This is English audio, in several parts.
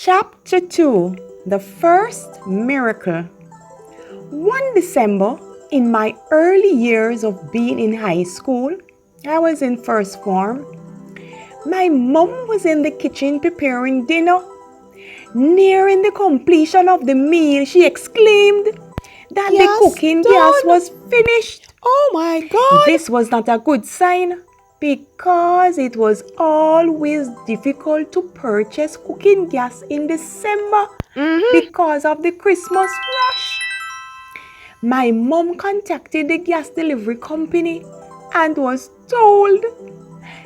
Chapter 2 The First Miracle. One December, in my early years of being in high school, I was in first form. My mom was in the kitchen preparing dinner. Nearing the completion of the meal, she exclaimed that the cooking gas was finished. Oh my God! This was not a good sign because it was always difficult to purchase cooking gas in December because of the Christmas rush. My mom contacted the gas delivery company and was told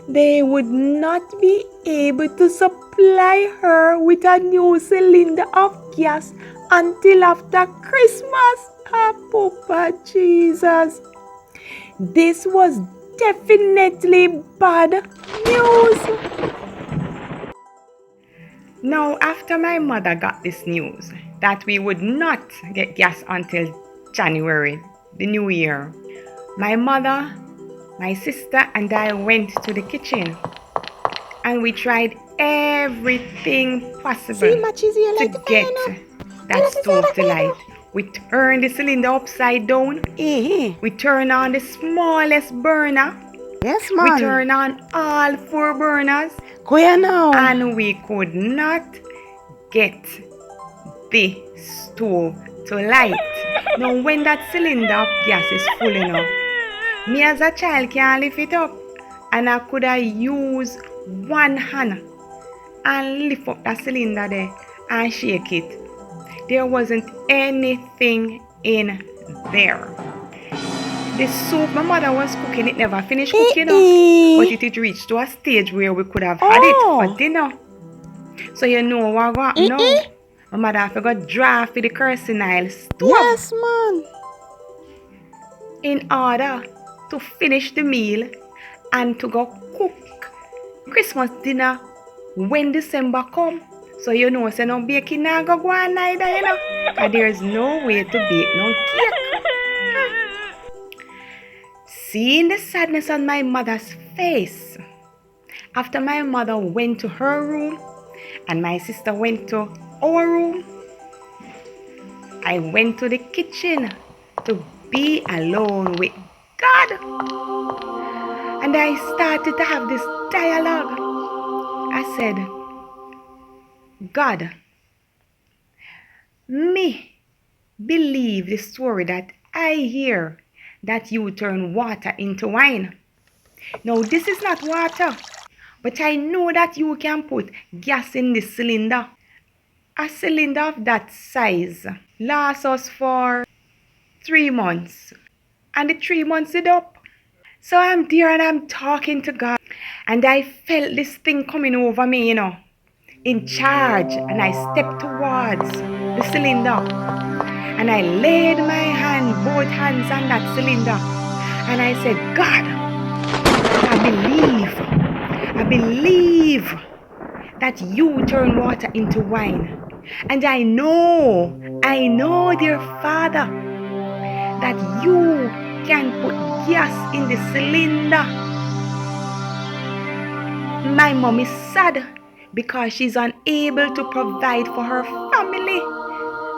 they would not be able to supply her with a new cylinder of gas until after Christmas. Ah, Papa Jesus. This was definitely bad news. Now, after my mother got this news that we would not get gas until January, the new year, my mother, my sister, and I went to the kitchen and we tried everything possible to get that stove to light. We turned the cylinder upside down. We turned on the smallest burner. Yes, man. We turned on all 4 burners. Go here now. And we could not get the stove to light. Now, when that cylinder of gas is full enough, me as a child can't lift it up. And I could have used one hand and lift up that cylinder there and shake it. There wasn't anything in there. The soup my mother was cooking, it never finished cooking up. But it had reached to a stage where we could have had it for dinner. So you know what happened now? My mother forgot draft for the kerosene stove. Yes, man. In order to finish the meal and to go cook Christmas dinner when December come. So you know, say no baking now go on neither, you know. And there's no way to bake no cake. Seeing the sadness on my mother's face, after my mother went to her room and my sister went to our room, I went to the kitchen to be alone with God. And I started to have this dialogue. I said, God, me believe the story that I hear that you turn water into wine. Now, this is not water, but I know that you can put gas in this cylinder. A cylinder of that size lasts us for 3 months, and the 3 months is up. So I'm there and I'm talking to God, and I felt this thing coming over me, you know, in charge, and I stepped towards the cylinder. And I laid my both hands on that cylinder. And I said, God, I believe that you turn water into wine. And I know, dear Father, that you can put gas in the cylinder. My mom is sad because she's unable to provide for her family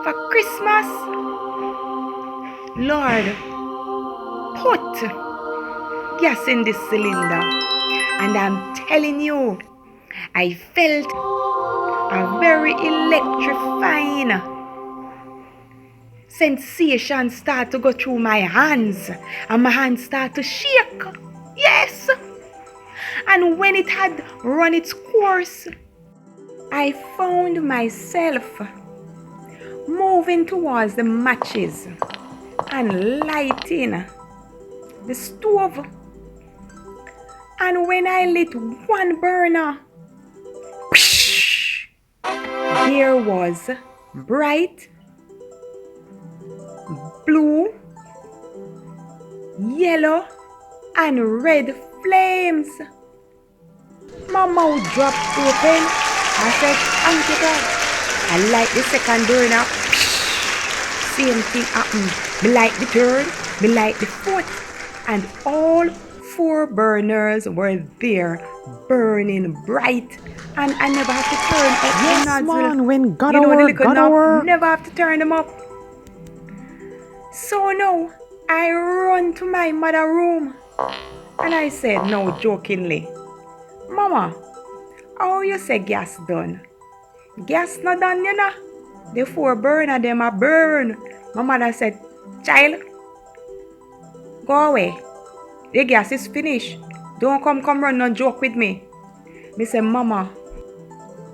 for Christmas. Lord, put gas in this cylinder. And I'm telling you, I felt a very electrifying sensation start to go through my hands. And my hands start to shake. Yes! And when it had run its course, I found myself moving towards the matches and lighting the stove. And when I lit one burner, there was bright blue, yellow, and red flames. My mouth dropped open. I said, thank you, God. I light the second burner. Same thing happened. Me light the third, me light the fourth, and all 4 burners were there, burning bright, and I never have to turn up the Yes, nozzle. man. When gotta The work, little gotta knob, work. never have to turn them up. So now I run to my mother's room and I said, no, jokingly, Mama, how you say gas done? Gas not done, you know. The 4 burner them a burn. My mother said, child, go away. The gas is finished. Don't come run no joke with me. Me say, Mama,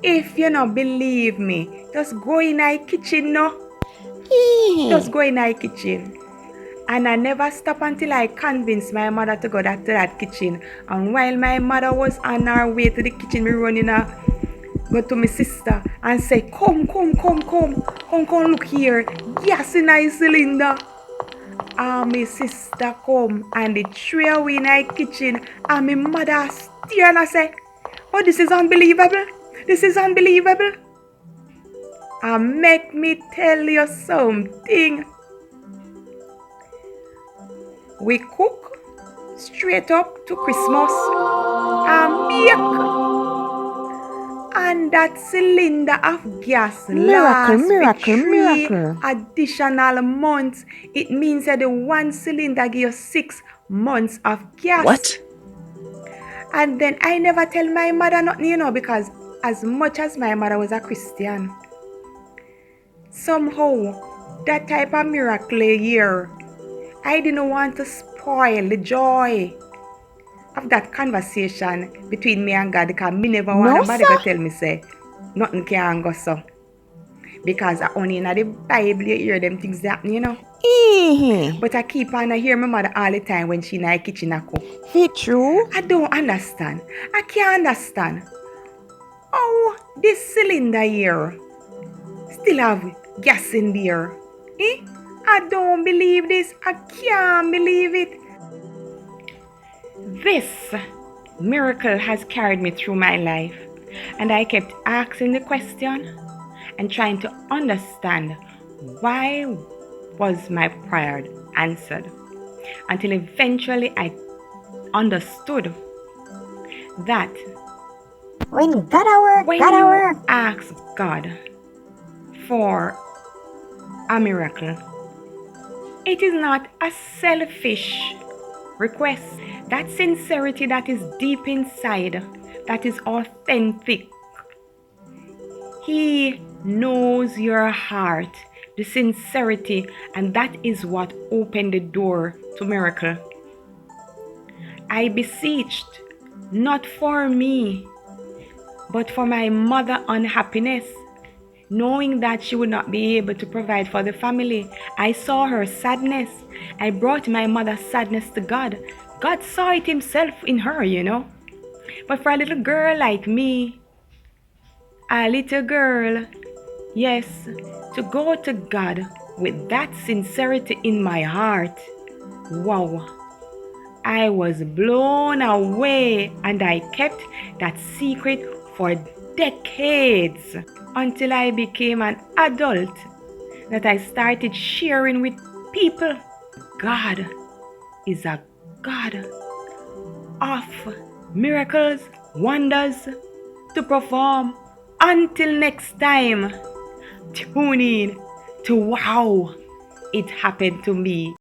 if you not believe me, just go in my kitchen now. Just go in my kitchen. And I never stopped until I convinced my mother to go to that kitchen. And while my mother was on her way to the kitchen, me running go to my sister and say, come, look here. Gas in my cylinder. And my sister come and they throw away in my kitchen. And my mother stare and I say, oh, this is unbelievable. This is unbelievable. And make me tell you something. We cook straight up to Christmas and bake. And that cylinder of gas lasts for 3 additional months. It means that the one cylinder gives 6 months of gas. What? And then I never tell my mother nothing, you know, because as much as my mother was a Christian, somehow that type of miracle here, I didn't want to spoil the joy of that conversation between me and God, because me never want nobody to tell me say nothing can go so. Because only in the Bible you hear them things happen, you know. But I keep on hear my mother all the time when she in the kitchen a cook. Fit true. I don't understand. I can't understand. Oh, this cylinder here still have gas in there. I don't believe this. I can't believe it. This miracle has carried me through my life, and I kept asking the question and trying to understand why was my prayer answered, until eventually I understood that when you ask God for a miracle, it is not a selfish request. That sincerity that is deep inside, that is authentic. He knows your heart, the sincerity, and that is what opened the door to miracle. I beseeched, not for me, but for my mother's unhappiness, knowing that she would not be able to provide for the family. I saw her sadness. I brought my mother's sadness to God. God saw it himself in her, you know. But for a little girl like me, a little girl, yes, to go to God with that sincerity in my heart, wow, I was blown away, and I kept that secret for decades until I became an adult, that I started sharing with people. God is a God of miracles, wonders to perform. Until next time, tune in to Wow, It Happened to Me.